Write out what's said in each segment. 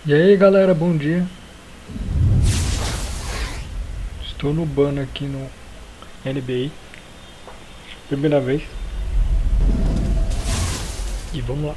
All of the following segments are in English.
E aí galera, bom dia. Estou no ban aqui no NBA. Primeira vez. E vamos lá.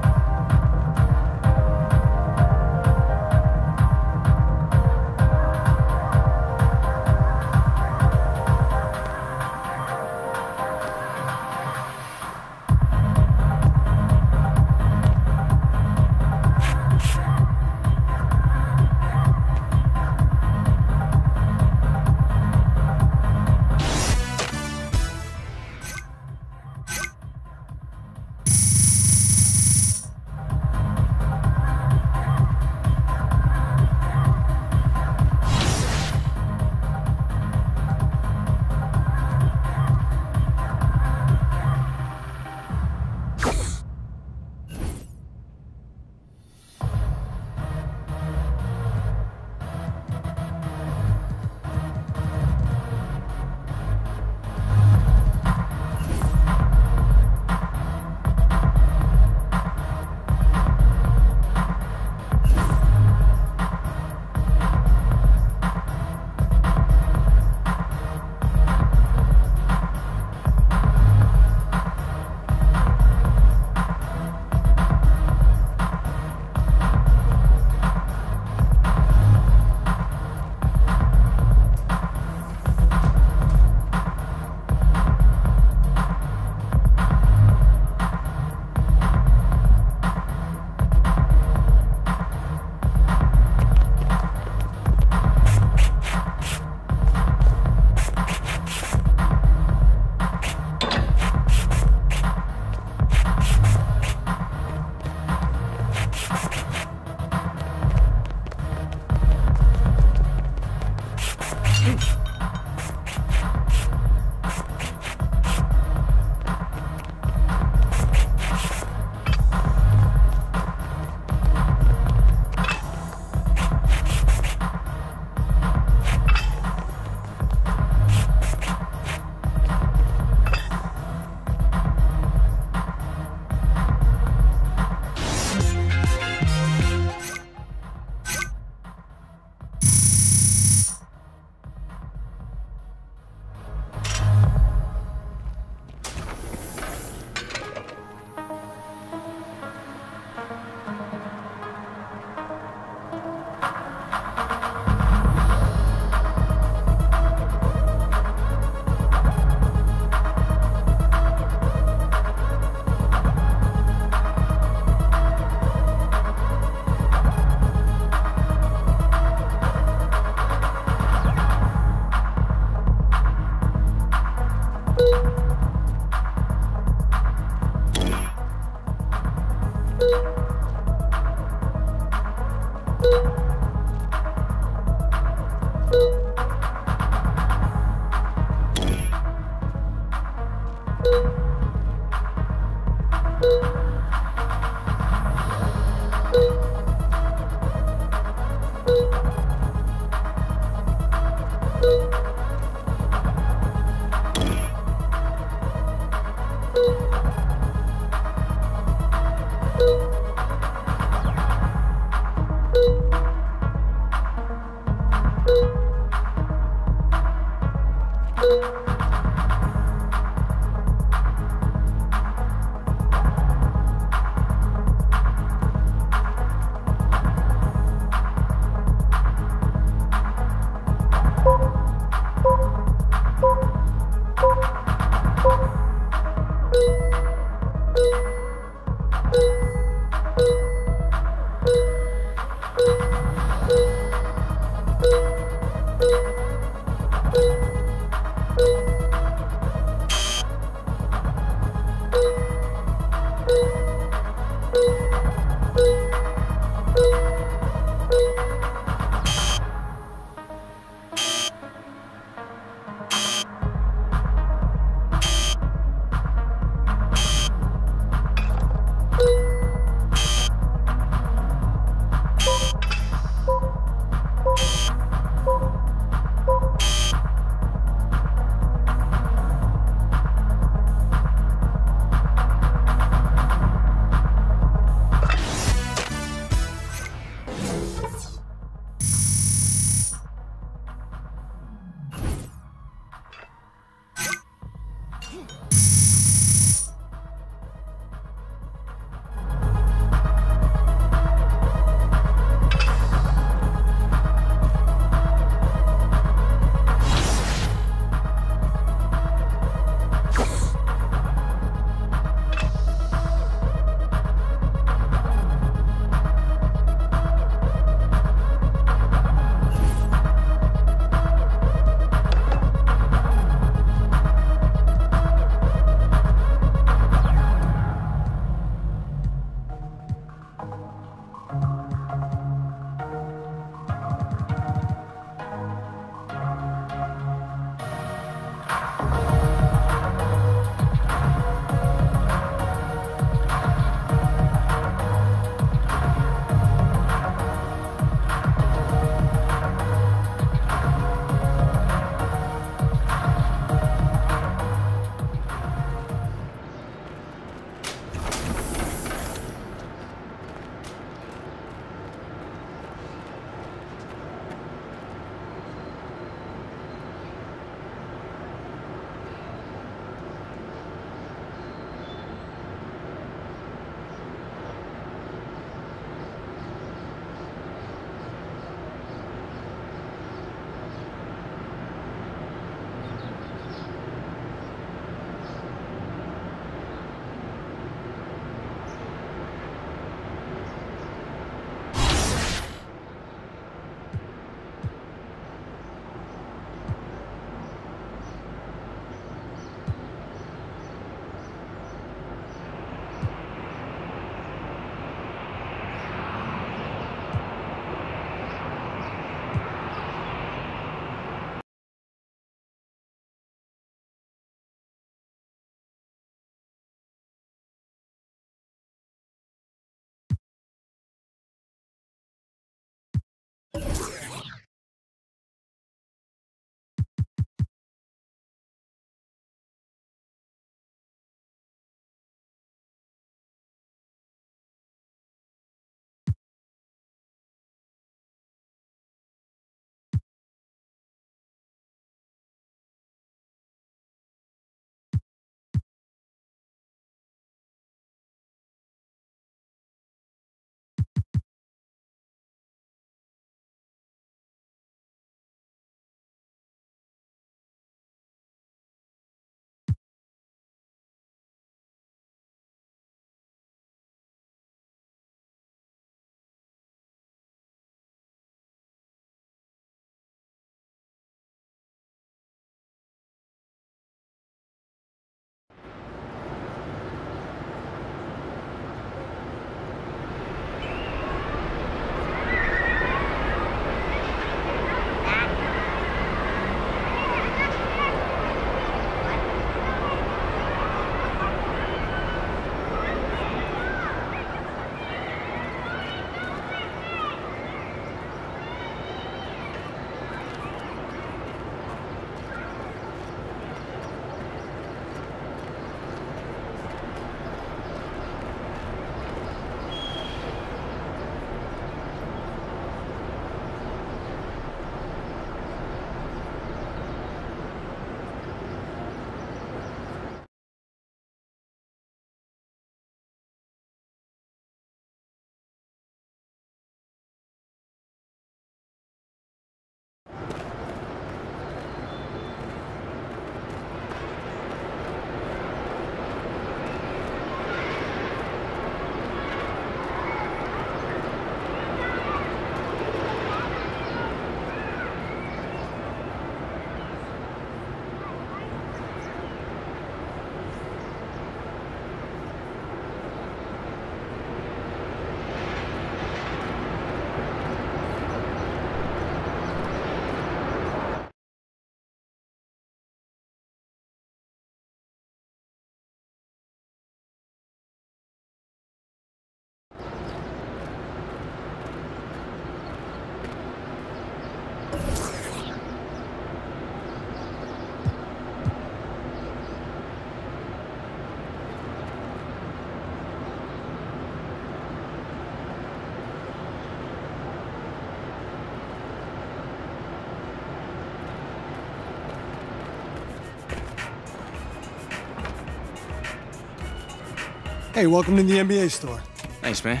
Hey, welcome to the NBA store. Thanks, man.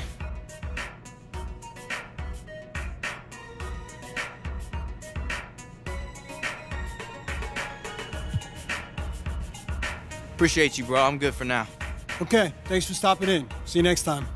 Appreciate you, bro. I'm good for now. Okay, thanks for stopping in. See you next time.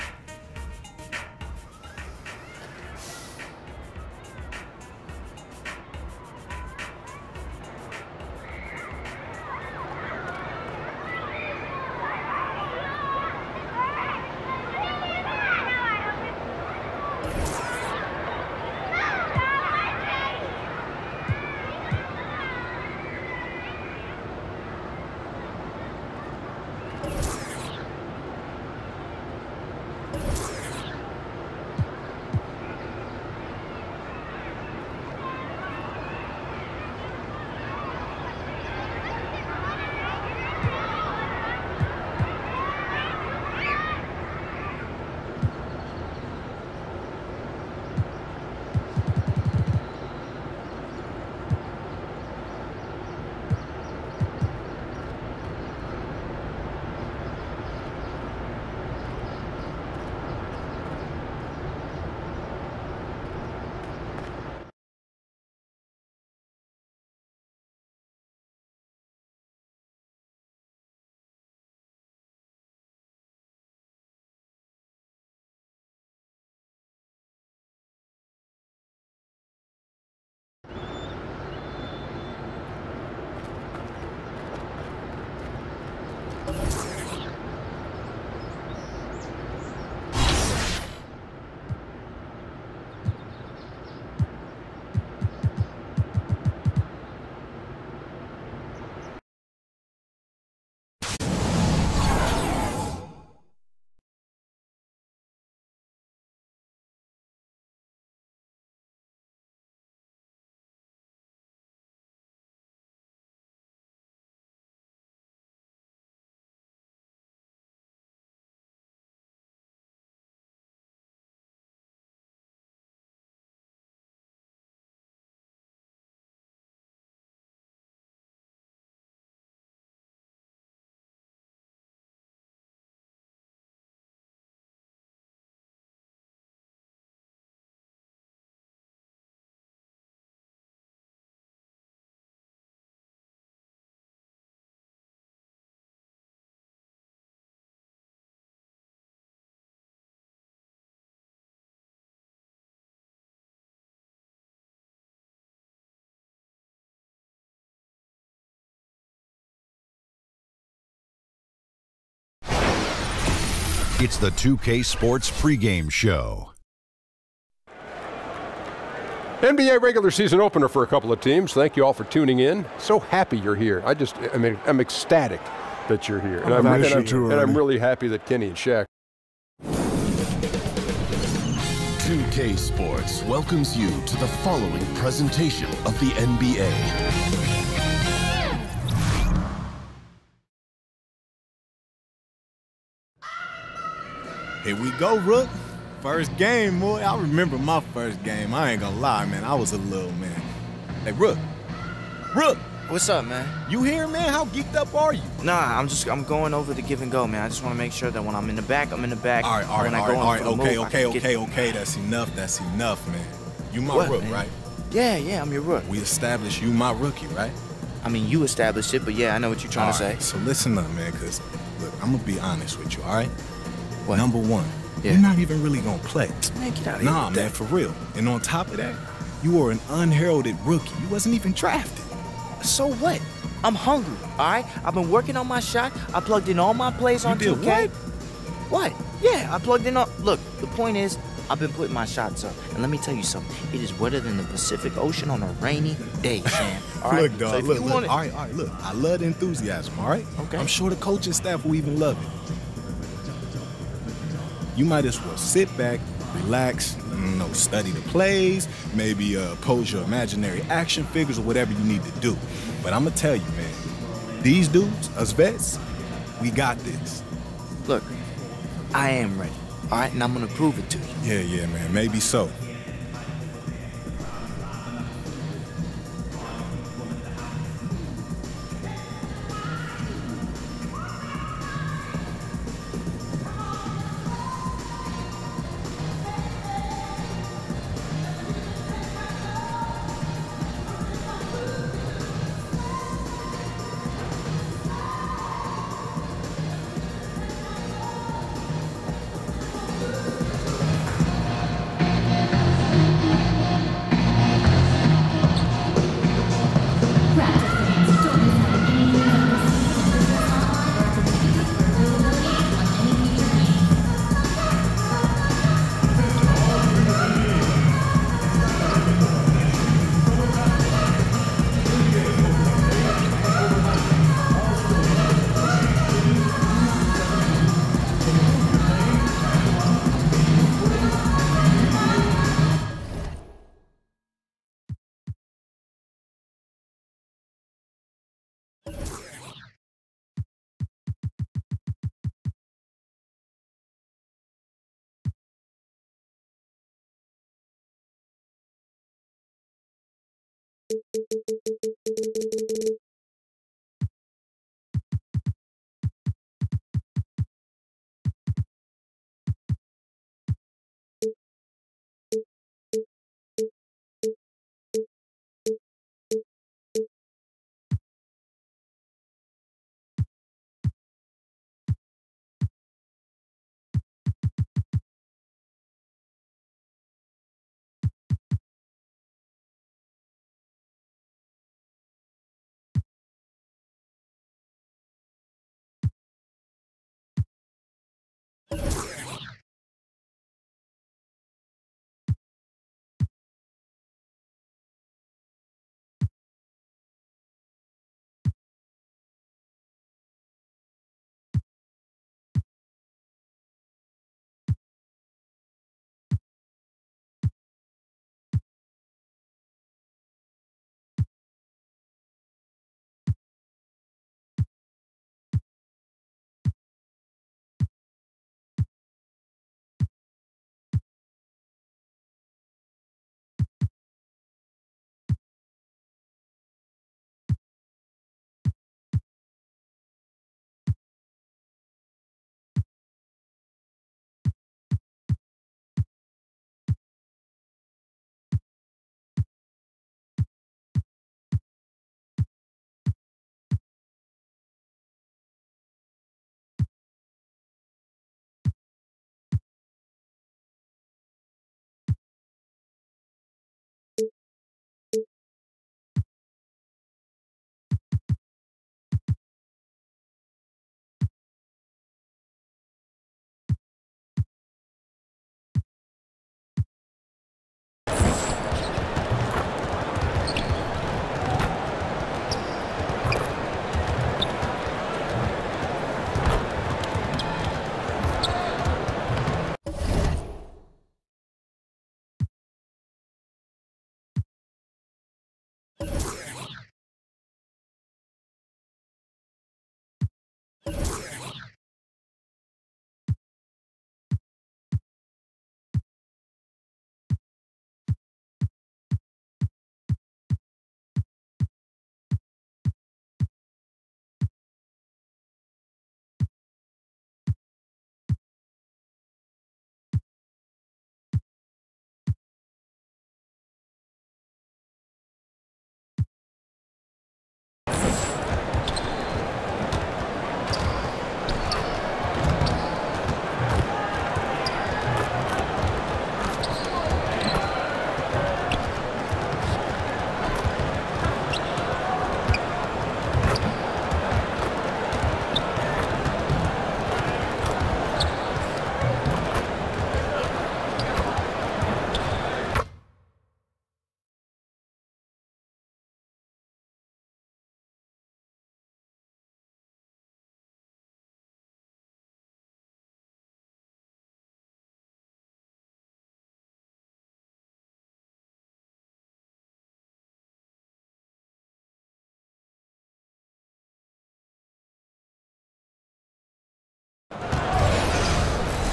It's the 2K Sports pregame show. NBA regular season opener for a couple of teams. Thank you all for tuning in. So happy you're here. I'm ecstatic that you're here. And I'm really happy that Kenny and Shaq. 2K Sports welcomes you to the following presentation of the NBA. Here we go, Rook. First game, boy. I remember my first game. I ain't gonna lie, man. I was a little man. Hey, Rook. Rook! What's up, man? You here, man? How geeked up are you? Nah, I'm going over the give and go, man. I just want to make sure that when I'm in the back, I'm in the back. All right. Okay. That's enough, man. You my Rook, man? Right? Yeah, I'm your Rook. We established you my rookie, right? I mean, you established it, but yeah, I know what you're trying to say. So listen up, man, because, look, I'm gonna be honest with you, all right? What? Number one, you're not even really gonna play. Man, get out of here. Nah, man, for real. And on top of that, you were an unheralded rookie. You wasn't even drafted. So what? I'm hungry, all right? I've been working on my shot. I plugged in all my plays on 2K. You did what? What? Yeah, I plugged in all... Look, the point is, I've been putting my shots up. And let me tell you something. It is wetter than the Pacific Ocean on a rainy day, Sam. All right? Look, dog, so look. All right, look. I love the enthusiasm, all right? Okay. I'm sure the coaching staff will even love it. You might as well sit back, relax, study the plays, maybe pose your imaginary action figures or whatever you need to do. But I'm going to tell you, man, these dudes, us vets, we got this. Look, I am ready, all right? And I'm going to prove it to you. Yeah, man, maybe so.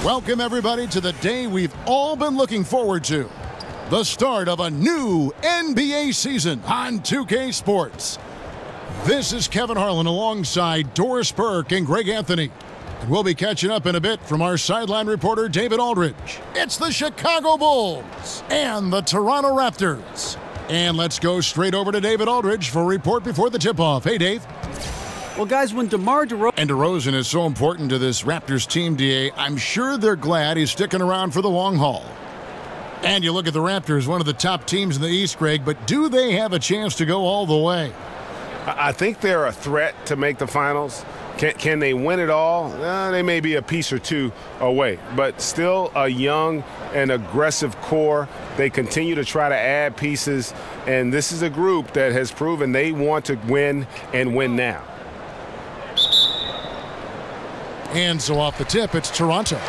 Welcome, everybody, to the day we've all been looking forward to. The start of a new NBA season on 2K Sports. This is Kevin Harlan alongside Doris Burke and Greg Anthony. And we'll be catching up in a bit from our sideline reporter, David Aldridge. It's the Chicago Bulls and the Toronto Raptors. And let's go straight over to David Aldridge for a report before the tip-off. Hey, Dave. Well, guys, when DeMar DeRozan... And DeRozan is so important to this Raptors team, DA. I'm sure they're glad he's sticking around for the long haul. And you look at the Raptors, one of the top teams in the East, Greg, but do they have a chance to go all the way? I think they're a threat to make the finals. Can they win it all? They may be a piece or two away, but still a young and aggressive core. They continue to try to add pieces, and this is a group that has proven they want to win and win now. And so off the tip, it's Toronto.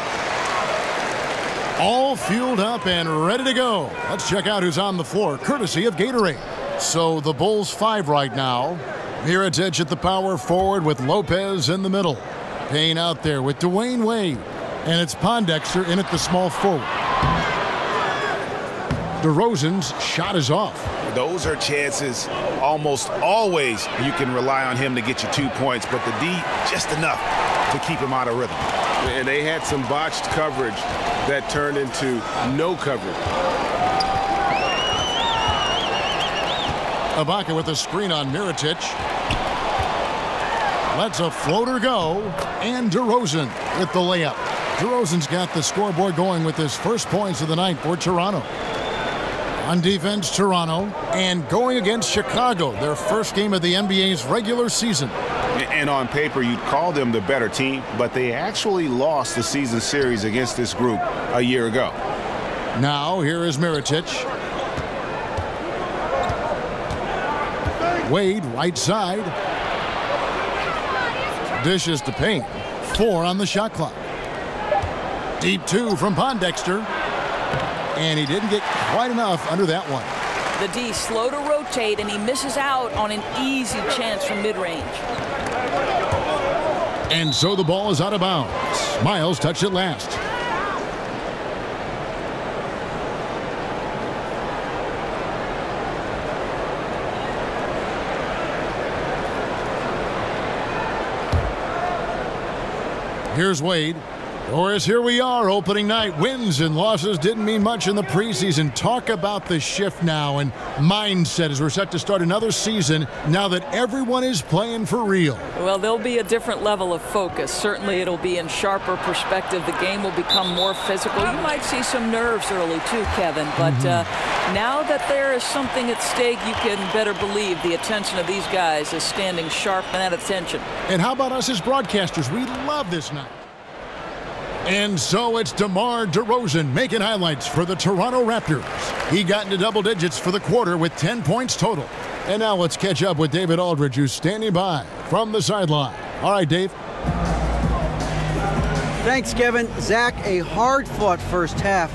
All fueled up and ready to go. Let's check out who's on the floor, courtesy of Gatorade. So the Bulls 5 right now. Mirotić at the power forward with Lopez in the middle. Payne out there with Dwayne Wade. And it's Pondexter in at the small forward. DeRozan's shot is off. Those are chances almost always you can rely on him to get you 2 points, but the D just enough to keep him out of rhythm. And they had some botched coverage that turned into no coverage. Ibaka with a screen on Mirotić. Lets a floater go, and DeRozan with the layup. DeRozan's got the scoreboard going with his first points of the night for Toronto. On defense, Toronto, and going against Chicago, their first game of the NBA's regular season. And on paper, you'd call them the better team, but they actually lost the season series against this group a year ago. Now, here is Mirotić. Wade, right side. Dishes to Payne. 4 on the shot clock. Deep 2 from Pondexter. And he didn't get quite enough under that one. The D slow to rotate, and he misses out on an easy chance from mid-range. And so the ball is out of bounds. Miles touched it last. Here's Wade. Doris, here we are, opening night. Wins and losses didn't mean much in the preseason. Talk about the shift now and mindset as we're set to start another season now that everyone is playing for real. Well, there'll be a different level of focus. Certainly it'll be in sharper perspective. The game will become more physical. You might see some nerves early too, Kevin, but now that there is something at stake, you can better believe the attention of these guys is standing sharp and at attention. And how about us as broadcasters? We love this night. And so it's DeMar DeRozan making highlights for the Toronto Raptors. He got into double digits for the quarter with 10 points total. And now let's catch up with David Aldridge, who's standing by from the sideline. All right, Dave. Thanks, Kevin. Zach, a hard-fought first half.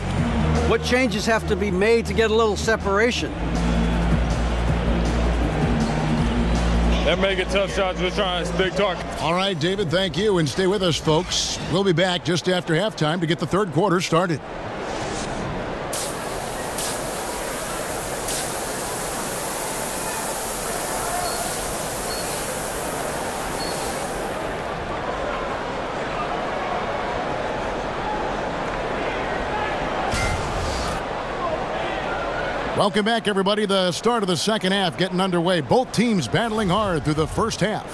What changes have to be made to get a little separation? They're making tough shots. We're trying to big target. All right, David, thank you. And stay with us, folks. We'll be back just after halftime to get the third quarter started. Welcome back, everybody. The start of the second half getting underway. Both teams battling hard through the first half.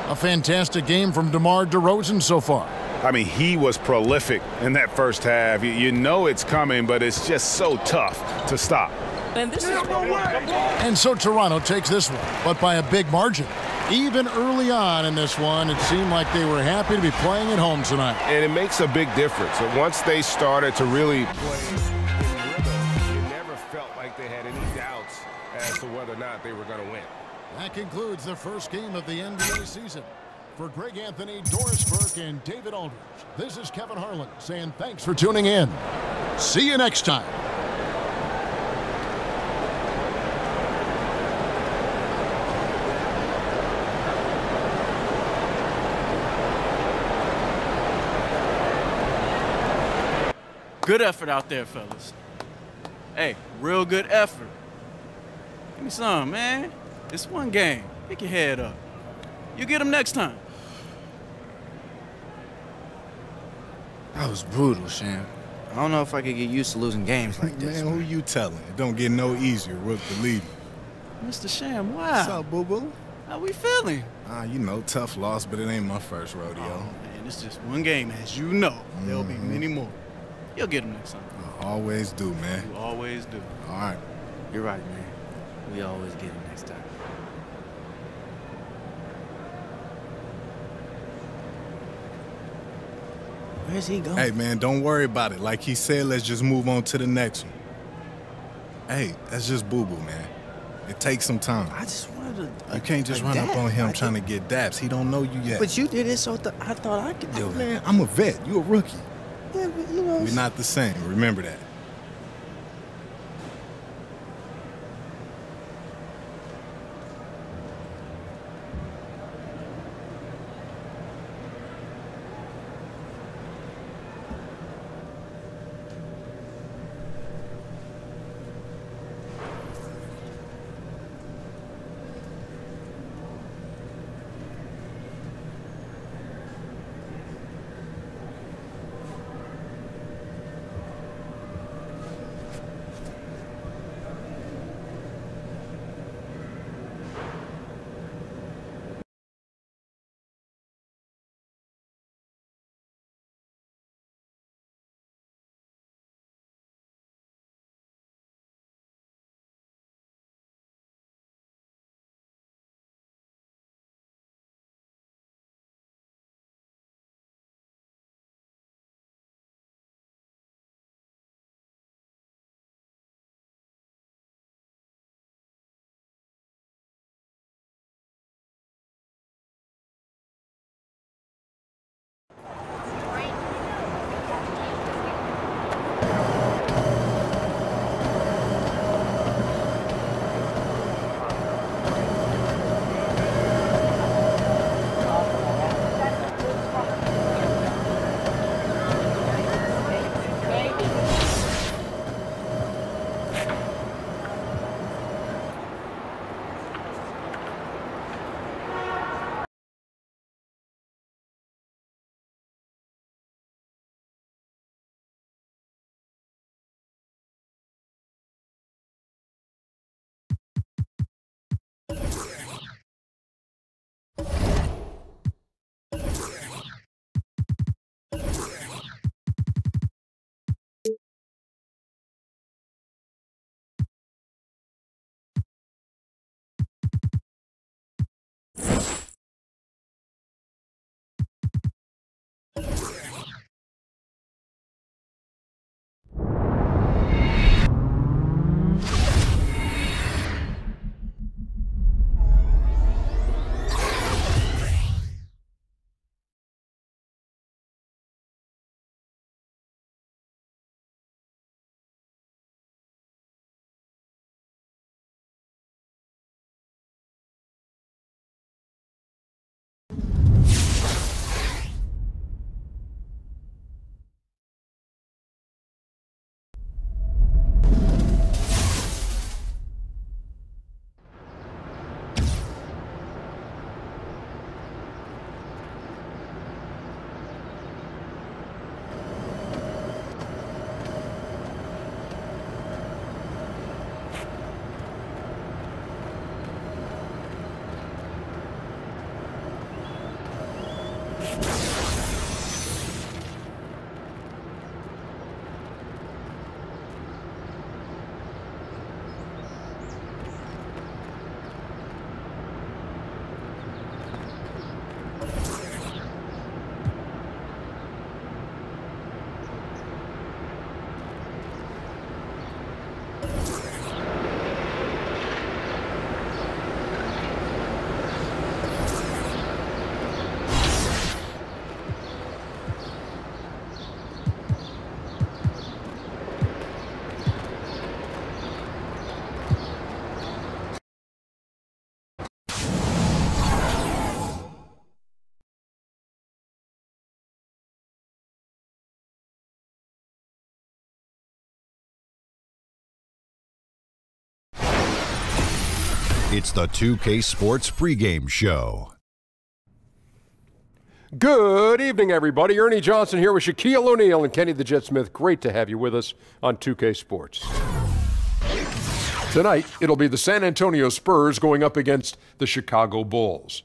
A fantastic game from DeMar DeRozan so far. I mean, he was prolific in that first half. You know it's coming, but it's just so tough to stop. And this is And so Toronto takes this one, but by a big margin. Even early on in this one, it seemed like they were happy to be playing at home tonight. And it makes a big difference. Once they started to really play, they had any doubts as to whether or not they were going to win. That concludes the first game of the NBA season. For Greg Anthony, Doris Burke, and David Aldridge, this is Kevin Harlan saying thanks for tuning in. See you next time. Good effort out there, fellas. Hey, real good effort. Give me some, man. It's one game. Pick your head up. You get them next time. That was brutal, Sham. I don't know if I could get used to losing games like this. Man, who you telling? It don't get no easier, Rook, believe me. Mr. Sham, wow. What's up, boo-boo? How we feeling? You know, tough loss, but it ain't my first rodeo. Oh, man, it's just one game, as you know. There'll be many more. You'll get them next time. I always do, man. You always do. All right. You're right, man. We always get it next time. Where's he going? Hey, man, don't worry about it. Like he said, let's just move on to the next one. Hey, that's just boo-boo, man. It takes some time. I just wanted to... You can't just run up on him trying to get daps. He don't know you yet. But you did it, so I thought I could do it. Man, I'm a vet. You a rookie. Yeah, but you know... We're not the same. Remember that. It's the 2K Sports pregame show. Good evening, everybody. Ernie Johnson here with Shaquille O'Neal and Kenny the Jet Smith. Great to have you with us on 2K Sports. Tonight, it'll be the San Antonio Spurs going up against the Chicago Bulls.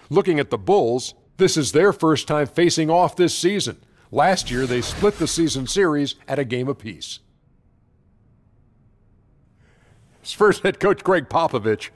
Looking at the Bulls, this is their first time facing off this season. Last year, they split the season series at a game apiece. Spurs head coach Greg Popovich.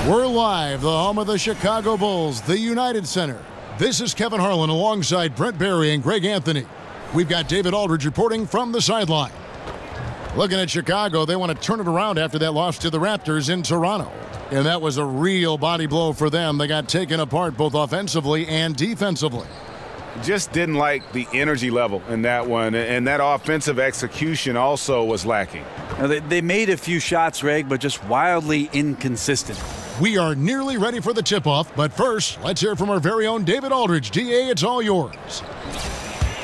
We're live, the home of the Chicago Bulls, the United Center. This is Kevin Harlan alongside Brent Barry and Greg Anthony. We've got David Aldridge reporting from the sideline. Looking at Chicago, they want to turn it around after that loss to the Raptors in Toronto. And that was a real body blow for them. They got taken apart both offensively and defensively. Just didn't like the energy level in that one, and that offensive execution also was lacking. Now, they made a few shots, Greg, but just wildly inconsistent. We are nearly ready for the tip-off, but first, let's hear from our very own David Aldridge. DA, it's all yours.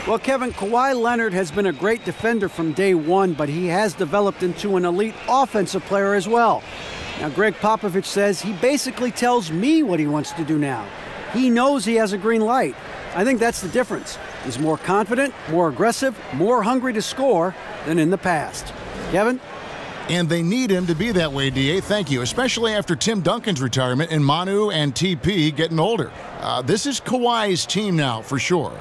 Well, Kevin, Kawhi Leonard has been a great defender from day one, but he has developed into an elite offensive player as well. Now, Greg Popovich says he basically tells me what he wants to do now. He knows he has a green light. I think that's the difference. He's more confident, more aggressive, more hungry to score than in the past. Kevin? And they need him to be that way, DA. Thank you, especially after Tim Duncan's retirement and Manu and TP getting older. This is Kawhi's team now, for sure.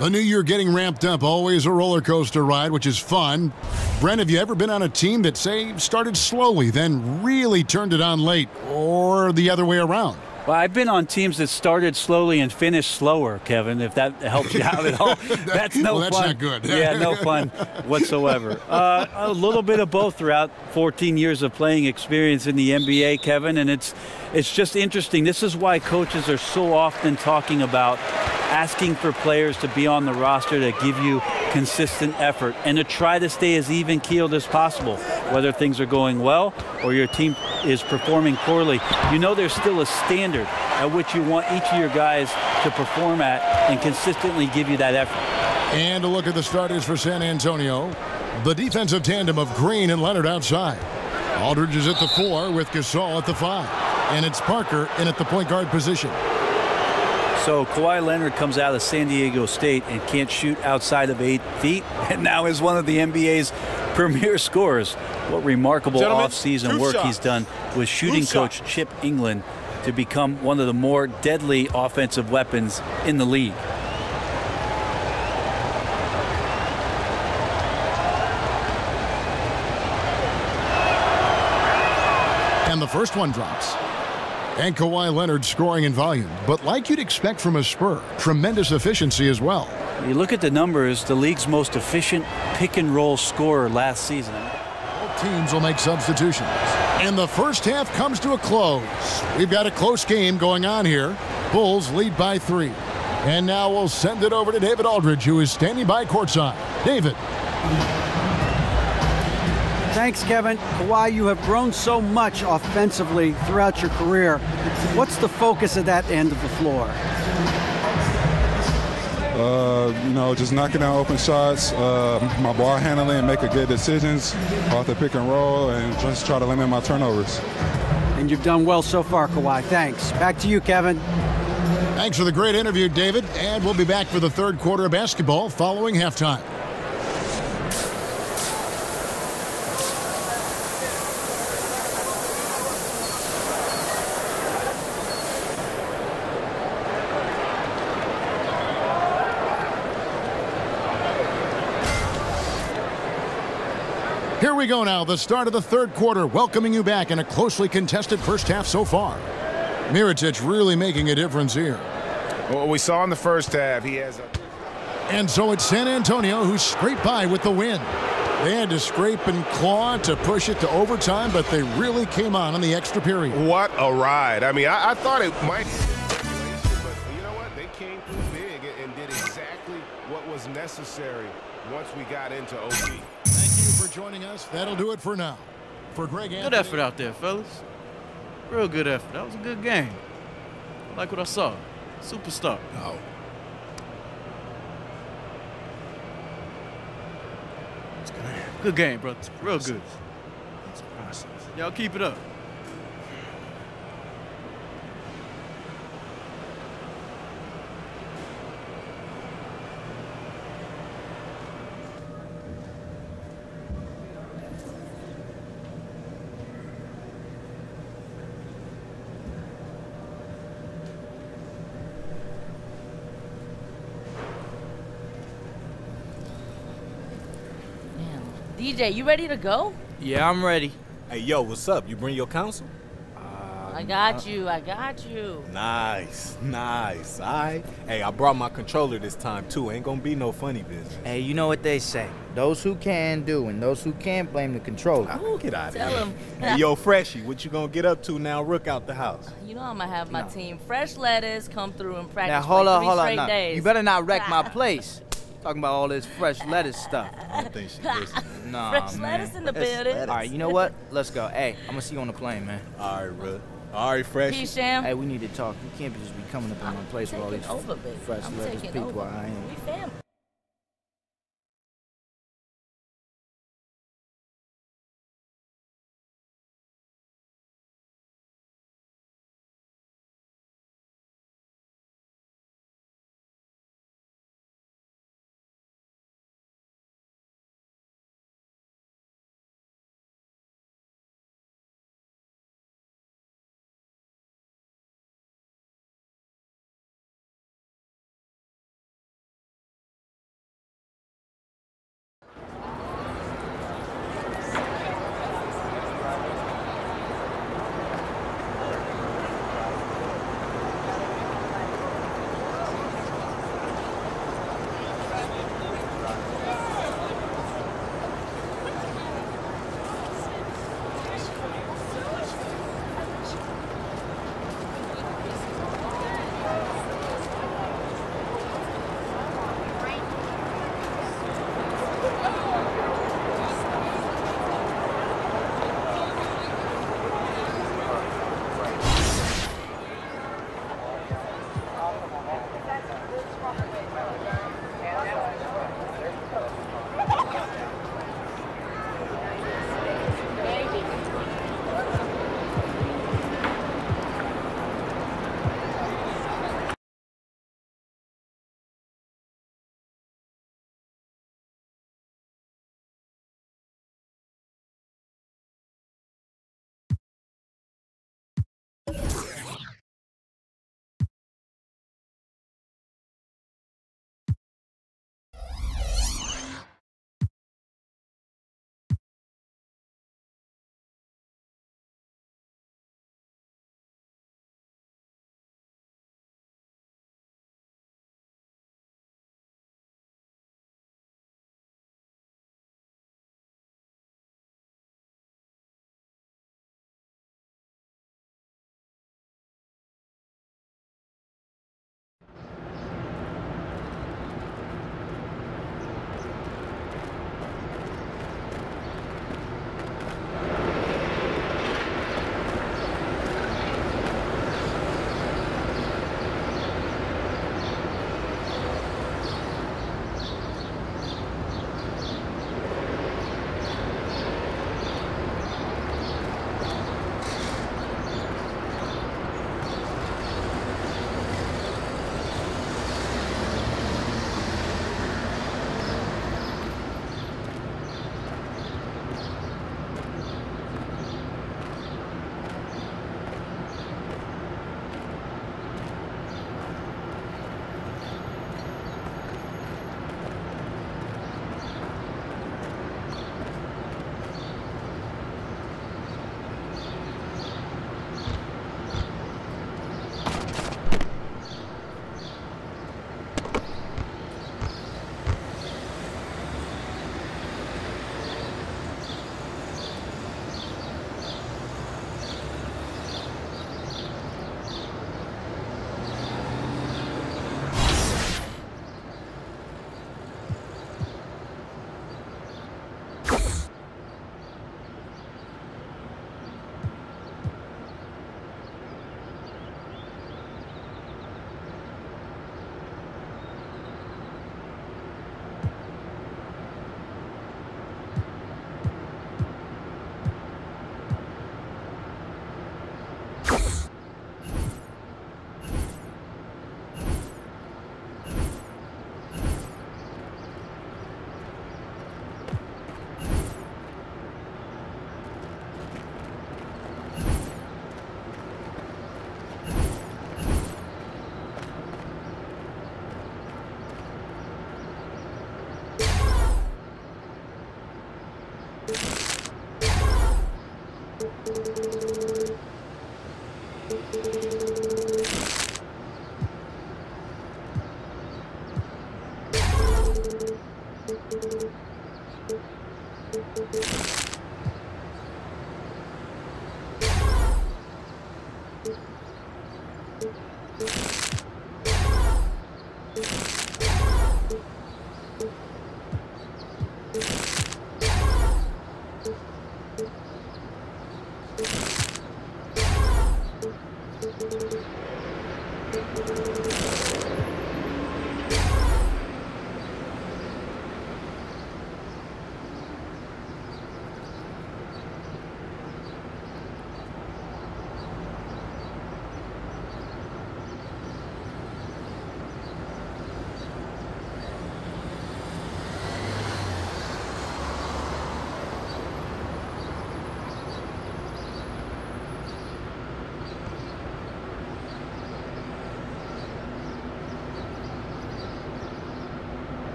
The new year getting ramped up, always a roller coaster ride, which is fun. Brent, have you ever been on a team that, say, started slowly, then really turned it on late, or the other way around? Well, I've been on teams that started slowly and finished slower, Kevin, if that helps you out at all. That's no well, that's fun. Not good. Yeah, no fun whatsoever. A little bit of both throughout 14 years of playing experience in the NBA, Kevin, and it's just interesting. This is why coaches are so often talking about asking for players to be on the roster to give you consistent effort and to try to stay as even-keeled as possible, whether things are going well or your team is performing poorly. You know there's still a standard at which you want each of your guys to perform at and consistently give you that effort. And a look at the starters for San Antonio. The defensive tandem of Green and Leonard outside. Aldridge is at the 4 with Gasol at the 5. And it's Parker in at the point guard position. So Kawhi Leonard comes out of San Diego State and can't shoot outside of 8 feet, and now is one of the NBA's premier scorers. What remarkable off-season work he's done with shooting coach Chip England to become one of the more deadly offensive weapons in the league. And the first one drops. And Kawhi Leonard scoring in volume, but like you'd expect from a Spur, tremendous efficiency as well. You look at the numbers, the league's most efficient pick-and-roll scorer last season. Both teams will make substitutions. And the first half comes to a close. We've got a close game going on here. Bulls lead by 3. And now we'll send it over to David Aldridge, who is standing by courtside. David. Thanks, Kevin. Kawhi, you have grown so much offensively throughout your career. What's the focus of that end of the floor? Just knocking down open shots, my ball handling, and making good decisions off the pick and roll, and just try to limit my turnovers. And you've done well so far, Kawhi. Thanks. Back to you, Kevin. Thanks for the great interview, David. And we'll be back for the third quarter of basketball following halftime. Here we go now, the start of the third quarter, welcoming you back in a closely contested first half so far. Mirotic really making a difference here. Well, we saw in the first half, he has a... And so it's San Antonio who scraped by with the win. They had to scrape and claw to push it to overtime, but they really came on in the extra period. What a ride. I mean, I thought it might be but you know what? They came through big and did exactly what was necessary once we got into OT. Thank you for joining us. That'll do it for now. For Greg Anthony. Good effort out there, fellas. Real good effort. That was a good game. I like what I saw. Superstar. Oh. Good game, brother. Real good. Y'all keep it up. DJ, you ready to go? Yeah, I'm ready. Hey, yo, what's up? You bring your counsel? I got you. I got you. Nice, nice. All right. Hey, I brought my controller this time, too. Ain't gonna be no funny business. Hey, you know what they say. Those who can do and those who can't blame the controller. Get out of here. Tell him. Hey, yo, Freshie, what you gonna get up to now? Rook out the house. You know I'm gonna have my team Fresh Lettuce come through and practice Now, hold for on, 3 hold on. straight Now. days. You better not wreck my place. Talking about all this fresh lettuce stuff. I don't think she listening. Nah, Fresh man. lettuce in the building. All right, you know what? Let's go. Hey, I'm gonna see you on the plane, man. All right, bro. All right, Fresh. Peace, Sham. Hey, we need to talk. You can't just be coming up in my place with all these over, baby. fresh I'm lettuce taking people. over. I ain't. We family.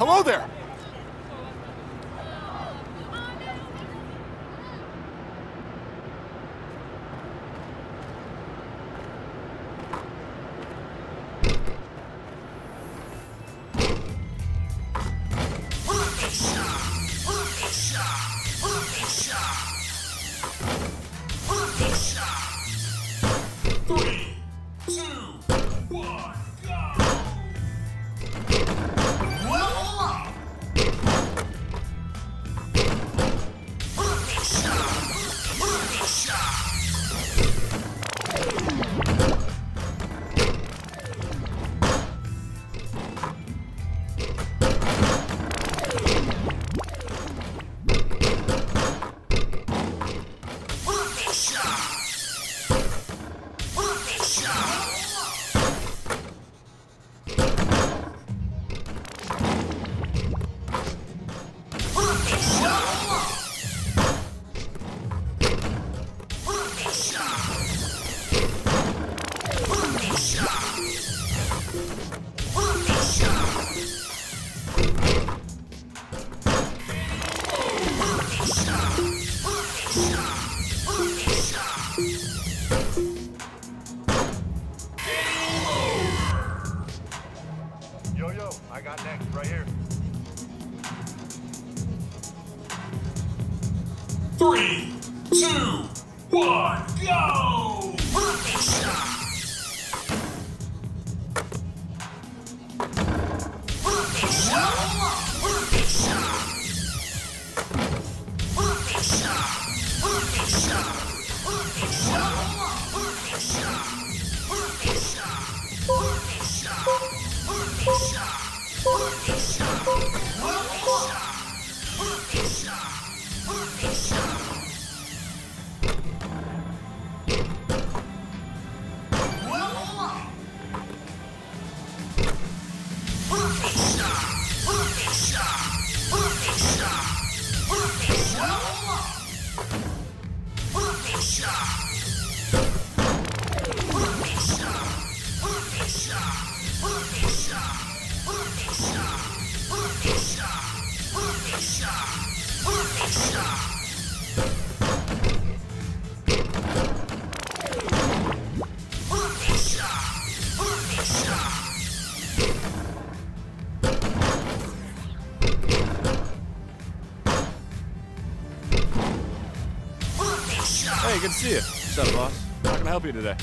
Hello there. Hey, good to see you. What's up, boss? How can I help you today?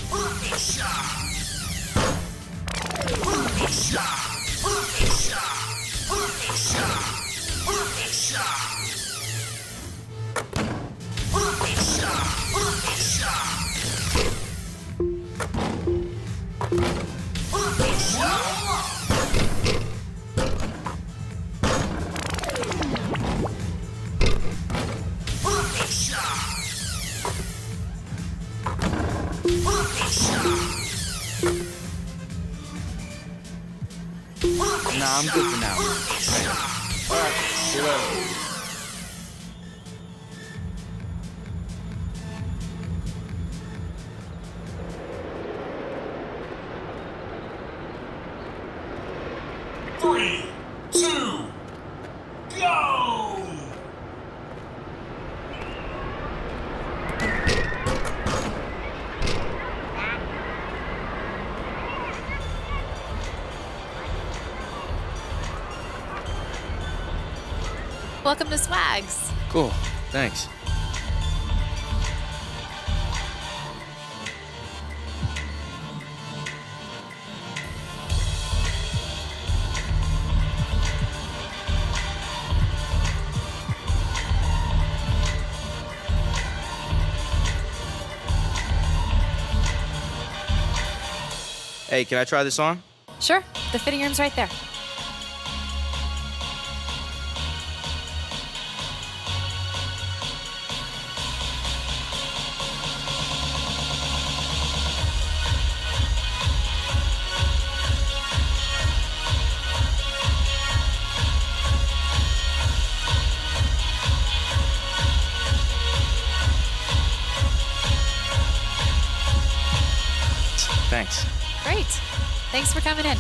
Nah, I'm good for now. All right, see you later. Three, two, go! Welcome to Swags. Cool, thanks. Hey, can I try this on? Sure, the fitting room's right there. Thanks. Great. Thanks for coming in.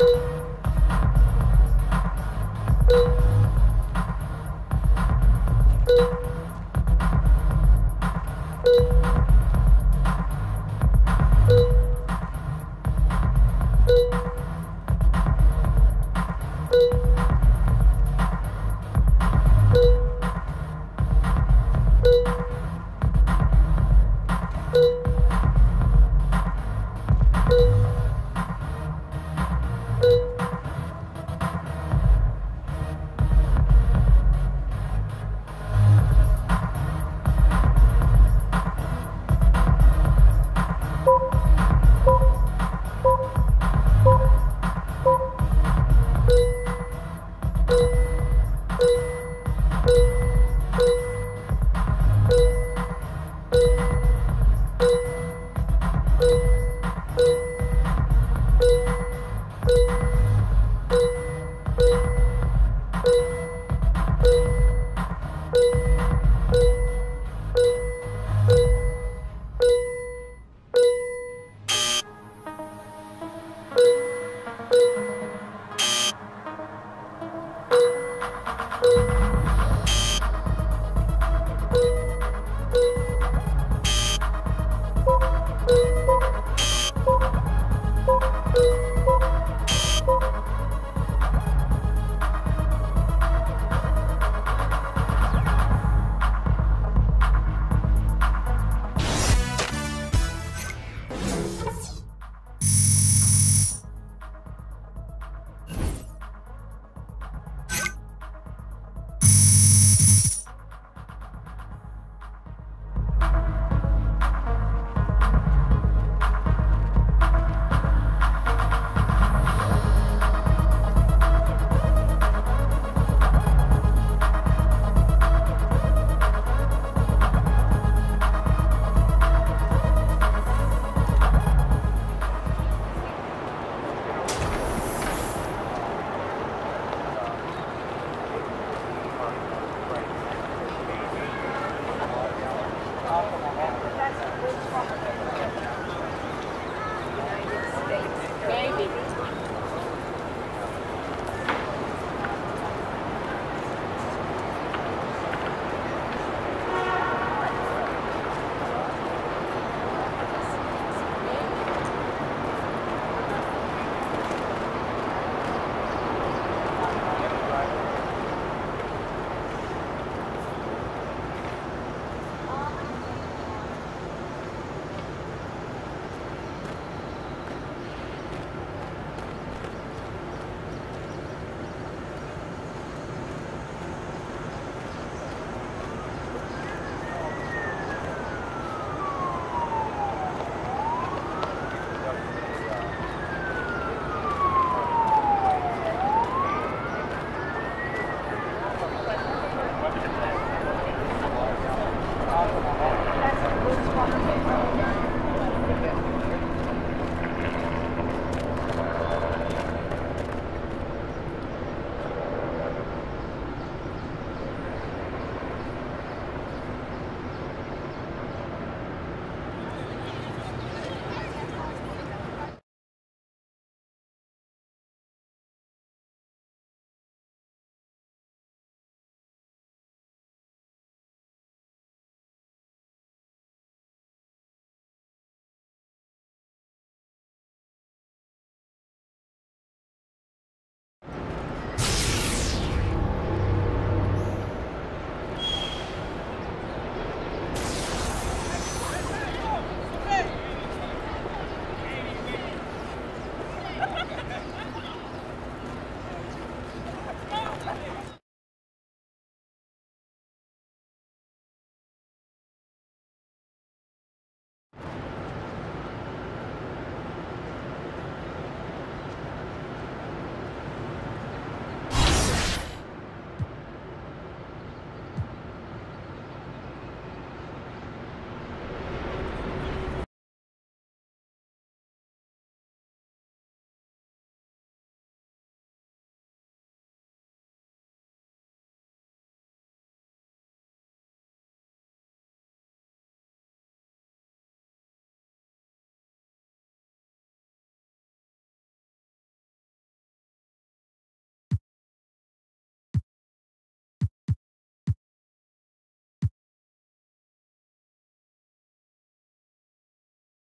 Bye.